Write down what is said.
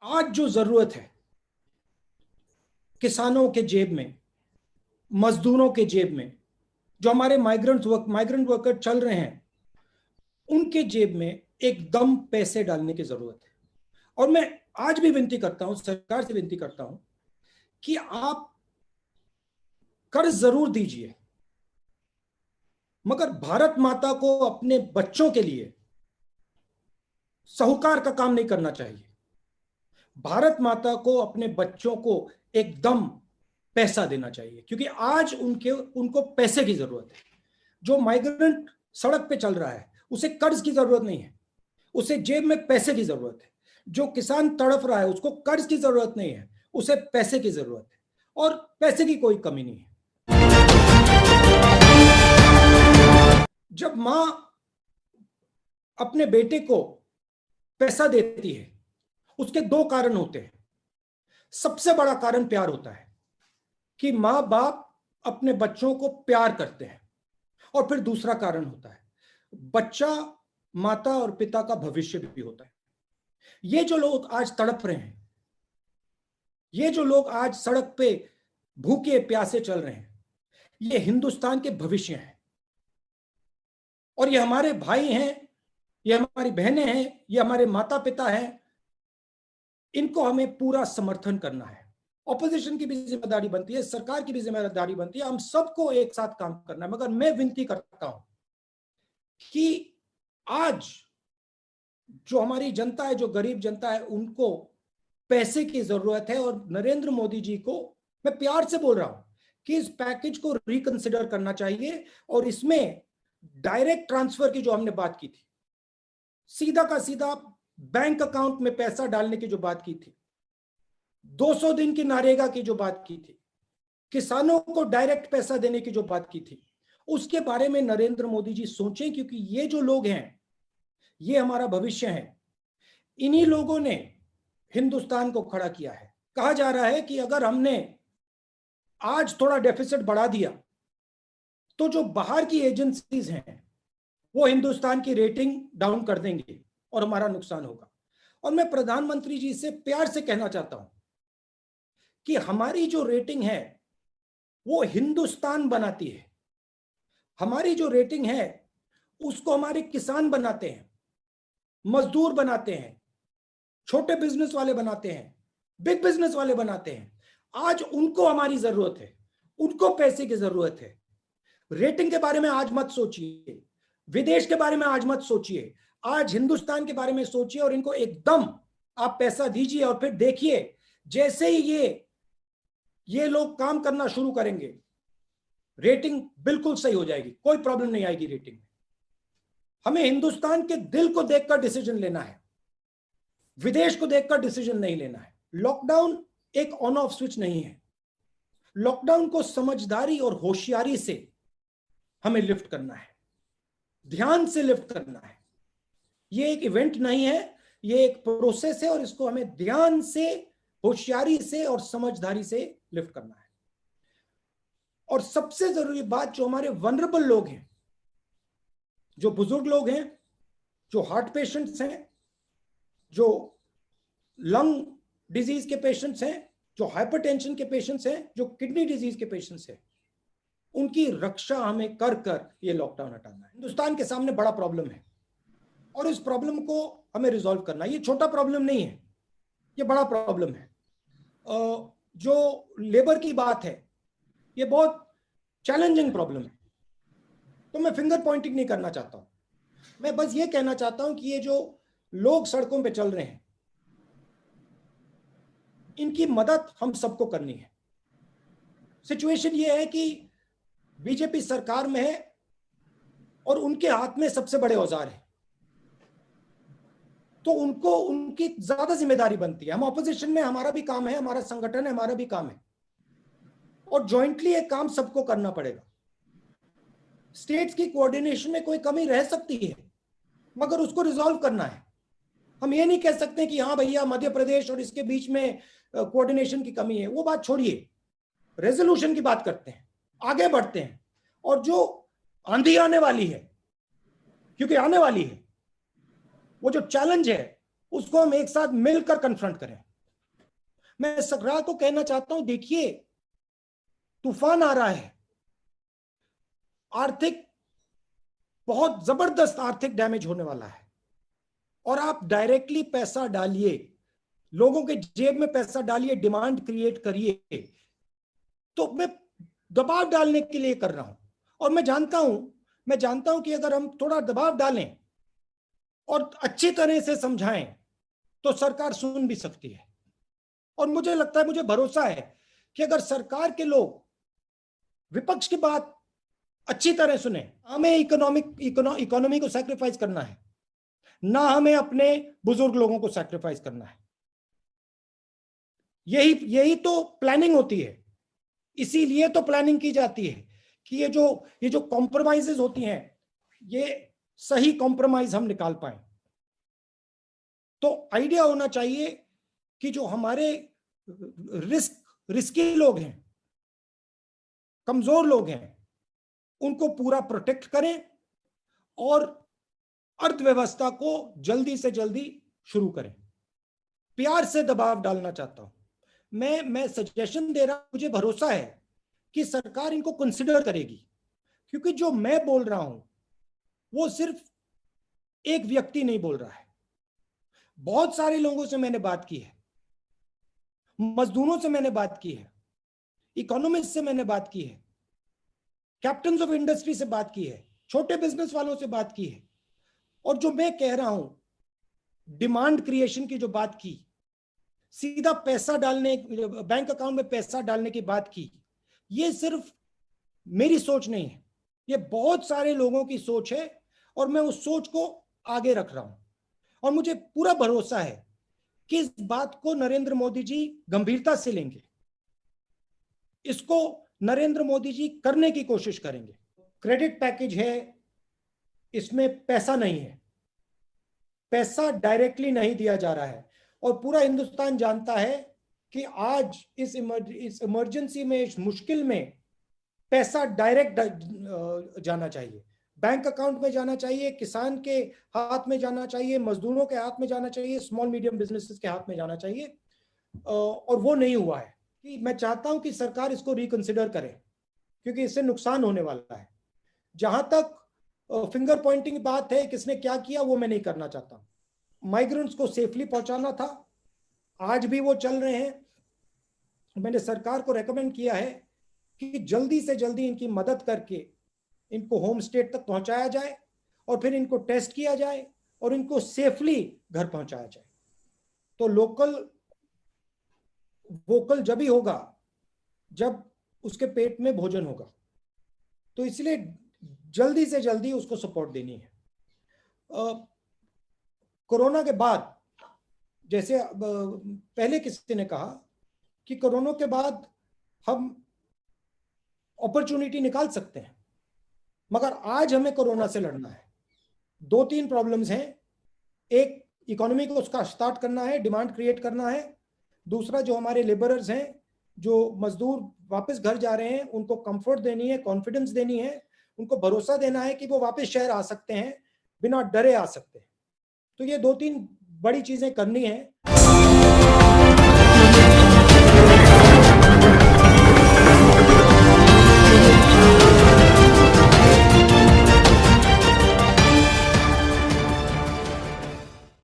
आज जो जरूरत है किसानों के जेब में, मजदूरों के जेब में, जो हमारे माइग्रेंट वर्कर चल रहे हैं, उनके जेब में एकदम पैसे डालने की जरूरत है। और मैं आज भी विनती करता हूं, सरकार से विनती करता हूं कि आप कर्ज जरूर दीजिए, मगर भारत माता को अपने बच्चों के लिए साहूकार का काम नहीं करना चाहिए। भारत माता को अपने बच्चों को एकदम पैसा देना चाहिए, क्योंकि आज उनको पैसे की जरूरत है। जो माइग्रेंट सड़क पे चल रहा है उसे कर्ज की जरूरत नहीं है, उसे जेब में पैसे की जरूरत है। जो किसान तड़प रहा है उसको कर्ज की जरूरत नहीं है, उसे पैसे की जरूरत है। और पैसे की कोई कमी नहीं है। जब मां अपने बेटे को पैसा देती है उसके दो कारण होते हैं। सबसे बड़ा कारण प्यार होता है कि मां बाप अपने बच्चों को प्यार करते हैं, और फिर दूसरा कारण होता है बच्चा माता और पिता का भविष्य भी होता है। ये जो लोग आज तड़प रहे हैं, ये जो लोग आज सड़क पे भूखे प्यासे चल रहे हैं, ये हिंदुस्तान के भविष्य हैं। और ये हमारे भाई हैं, ये हमारी बहनें हैं, ये हमारे माता पिता हैं। इनको हमें पूरा समर्थन करना है। ऑपोजिशन की भी जिम्मेदारी बनती है, सरकार की भी जिम्मेदारी बनती है, हम सबको एक साथ काम करना है। मगर मैं विनती करता हूं कि आज जो हमारी जनता है, जो गरीब जनता है, उनको पैसे की जरूरत है। और नरेंद्र मोदी जी को मैं प्यार से बोल रहा हूं कि इस पैकेज को रिकंसिडर करना चाहिए। और इसमें डायरेक्ट ट्रांसफर की जो हमने बात की थी, सीधा का सीधा बैंक अकाउंट में पैसा डालने की जो बात की थी, 200 दिन की नरेगा की जो बात की थी, किसानों को डायरेक्ट पैसा देने की जो बात की थी, उसके बारे में नरेंद्र मोदी जी सोचें। क्योंकि ये जो लोग हैं ये हमारा भविष्य है। इन्हीं लोगों ने हिंदुस्तान को खड़ा किया है। कहा जा रहा है कि अगर हमने आज थोड़ा डेफिसिट बढ़ा दिया तो जो बाहर की एजेंसीज हैं वो हिंदुस्तान की रेटिंग डाउन कर देंगे और हमारा नुकसान होगा। और मैं प्रधानमंत्री जी से प्यार से कहना चाहता हूं कि हमारी जो रेटिंग है वो हिंदुस्तान बनाती है। हमारी जो रेटिंग है उसको हमारे किसान बनाते हैं, मजदूर बनाते हैं, छोटे बिजनेस वाले बनाते हैं, बिग बिजनेस वाले बनाते हैं। आज उनको हमारी जरूरत है, उनको पैसे की जरूरत है। रेटिंग के बारे में आज मत सोचिए, विदेश के बारे में आज मत सोचिए, आज हिंदुस्तान के बारे में सोचिए। और इनको एकदम आप पैसा दीजिए और फिर देखिए जैसे ही ये लोग काम करना शुरू करेंगे, रेटिंग बिल्कुल सही हो जाएगी, कोई प्रॉब्लम नहीं आएगी रेटिंग में। हमें हिंदुस्तान के दिल को देखकर डिसीजन लेना है, विदेश को देखकर डिसीजन नहीं लेना है। लॉकडाउन एक ऑन ऑफ स्विच नहीं है। लॉकडाउन को समझदारी और होशियारी से हमें लिफ्ट करना है, ध्यान से लिफ्ट करना है। ये एक इवेंट नहीं है, ये एक प्रोसेस है और इसको हमें ध्यान से, होशियारी से और समझदारी से लिफ्ट करना है। और सबसे जरूरी बात, जो हमारे वनरेबल लोग हैं, जो बुजुर्ग लोग हैं, जो हार्ट पेशेंट्स हैं, जो लंग डिजीज के पेशेंट्स हैं, जो हाइपरटेंशन के पेशेंट्स हैं, जो किडनी डिजीज के पेशेंट्स हैं, उनकी रक्षा हमें कर कर ये लॉकडाउन हटाना है। हिंदुस्तान के सामने बड़ा प्रॉब्लम है और इस प्रॉब्लम को हमें रिजॉल्व करना है। ये छोटा प्रॉब्लम नहीं है, ये बड़ा प्रॉब्लम है। जो लेबर की बात है ये बहुत चैलेंजिंग प्रॉब्लम है। तो मैं फिंगर पॉइंटिंग नहीं करना चाहता हूं, मैं बस ये कहना चाहता हूं कि ये जो लोग सड़कों पे चल रहे हैं इनकी मदद हम सबको करनी है। सिचुएशन ये है कि बीजेपी सरकार में है और उनके हाथ में सबसे बड़े औजार है, तो उनको उनकी ज्यादा जिम्मेदारी बनती है। हम ऑपोजिशन में, हमारा भी काम है, हमारा संगठन है, हमारा भी काम है, और जॉइंटली एक काम सबको करना पड़ेगा। स्टेट्स की कोऑर्डिनेशन में कोई कमी रह सकती है मगर उसको रिजॉल्व करना है। हम ये नहीं कह सकते कि हाँ भैया मध्य प्रदेश और इसके बीच में कोऑर्डिनेशन की कमी है। वो बात छोड़िए, रेजोल्यूशन की बात करते हैं, आगे बढ़ते हैं। और जो आंधी आने वाली है, क्योंकि आने वाली है, वो जो चैलेंज है उसको हम एक साथ मिलकर कन्फ्रंट करें। मैं सरकार को कहना चाहता हूं, देखिए तूफान आ रहा है, आर्थिक बहुत जबरदस्त आर्थिक डैमेज होने वाला है, और आप डायरेक्टली पैसा डालिए, लोगों के जेब में पैसा डालिए, डिमांड क्रिएट करिए। तो मैं दबाव डालने के लिए कर रहा हूं, और मैं जानता हूं कि अगर हम थोड़ा दबाव डालें और अच्छी तरह से समझाएं तो सरकार सुन भी सकती है। और मुझे लगता है, मुझे भरोसा है कि अगर सरकार के लोग विपक्ष की बात अच्छी तरह सुने, हमें इकोनॉमी को सैक्रिफाइस करना है, ना हमें अपने बुजुर्ग लोगों को सैक्रिफाइस करना है। यही तो प्लानिंग होती है, इसीलिए तो प्लानिंग की जाती है कि ये जो कॉम्प्रोमाइजेस होती हैं, ये सही कॉम्प्रोमाइज हम निकाल पाए। तो आइडिया होना चाहिए कि जो हमारे रिस्की लोग हैं, कमजोर लोग हैं, उनको पूरा प्रोटेक्ट करें और अर्थव्यवस्था को जल्दी से जल्दी शुरू करें। प्यार से दबाव डालना चाहता हूं, मैं सजेशन दे रहा हूं, मुझे भरोसा है कि सरकार इनको कंसिडर करेगी, क्योंकि जो मैं बोल रहा हूं वो सिर्फ एक व्यक्ति नहीं बोल रहा है, बहुत सारे लोगों से मैंने बात की है, मजदूरों से मैंने बात की है, इकोनॉमिस्ट से मैंने बात की है, कैप्टन्स ऑफ इंडस्ट्री से बात की है, छोटे बिजनेस वालों से बात की है। और जो मैं कह रहा हूं, डिमांड क्रिएशन की जो बात की, सीधा पैसा डालने, बैंक अकाउंट में पैसा डालने की बात की, ये सिर्फ मेरी सोच नहीं है, ये बहुत सारे लोगों की सोच है, और मैं उस सोच को आगे रख रहा हूं। और मुझे पूरा भरोसा है कि इस बात को नरेंद्र मोदी जी गंभीरता से लेंगे, इसको नरेंद्र मोदी जी करने की कोशिश करेंगे। क्रेडिट पैकेज है, इसमें पैसा नहीं है, पैसा डायरेक्टली नहीं दिया जा रहा है, और पूरा हिंदुस्तान जानता है कि आज इस इमरजेंसी में, इस मुश्किल में पैसा डायरेक्ट जाना चाहिए, बैंक अकाउंट में जाना चाहिए, किसान के हाथ में जाना चाहिए, मजदूरों के हाथ में जाना चाहिए, स्मॉल मीडियम बिजनेसेस के हाथ में जाना चाहिए, और वो नहीं हुआ है। कि मैं चाहता हूं कि सरकार इसको रिकंसिडर करे, क्योंकि इससे नुकसान होने वाला है। जहां तक फिंगर पॉइंटिंग बात है, किसने क्या किया, वो मैं नहीं करना चाहता। माइग्रेंट्स को सेफली पहुंचाना था, आज भी वो चल रहे हैं। मैंने सरकार को रेकमेंड किया है कि जल्दी से जल्दी इनकी मदद करके इनको होम स्टेट तक पहुंचाया जाए, और फिर इनको टेस्ट किया जाए, और इनको सेफली घर पहुंचाया जाए। तो लोकल वोकल जब ही होगा जब उसके पेट में भोजन होगा, तो इसलिए जल्दी से जल्दी उसको सपोर्ट देनी है। कोरोना के बाद, जैसे पहले किसी ने कहा कि कोरोना के बाद हम अपॉर्चुनिटी निकाल सकते हैं, मगर आज हमें कोरोना से लड़ना है। 2-3 प्रॉब्लम्स हैं, एक इकोनॉमी को उसका स्टार्ट करना है, डिमांड क्रिएट करना है। दूसरा, जो हमारे लेबरर्स हैं, जो मजदूर वापस घर जा रहे हैं, उनको कंफर्ट देनी है, कॉन्फिडेंस देनी है, उनको भरोसा देना है कि वो वापस शहर आ सकते हैं, बिना डरे आ सकते हैं। तो ये 2-3 बड़ी चीजें करनी है।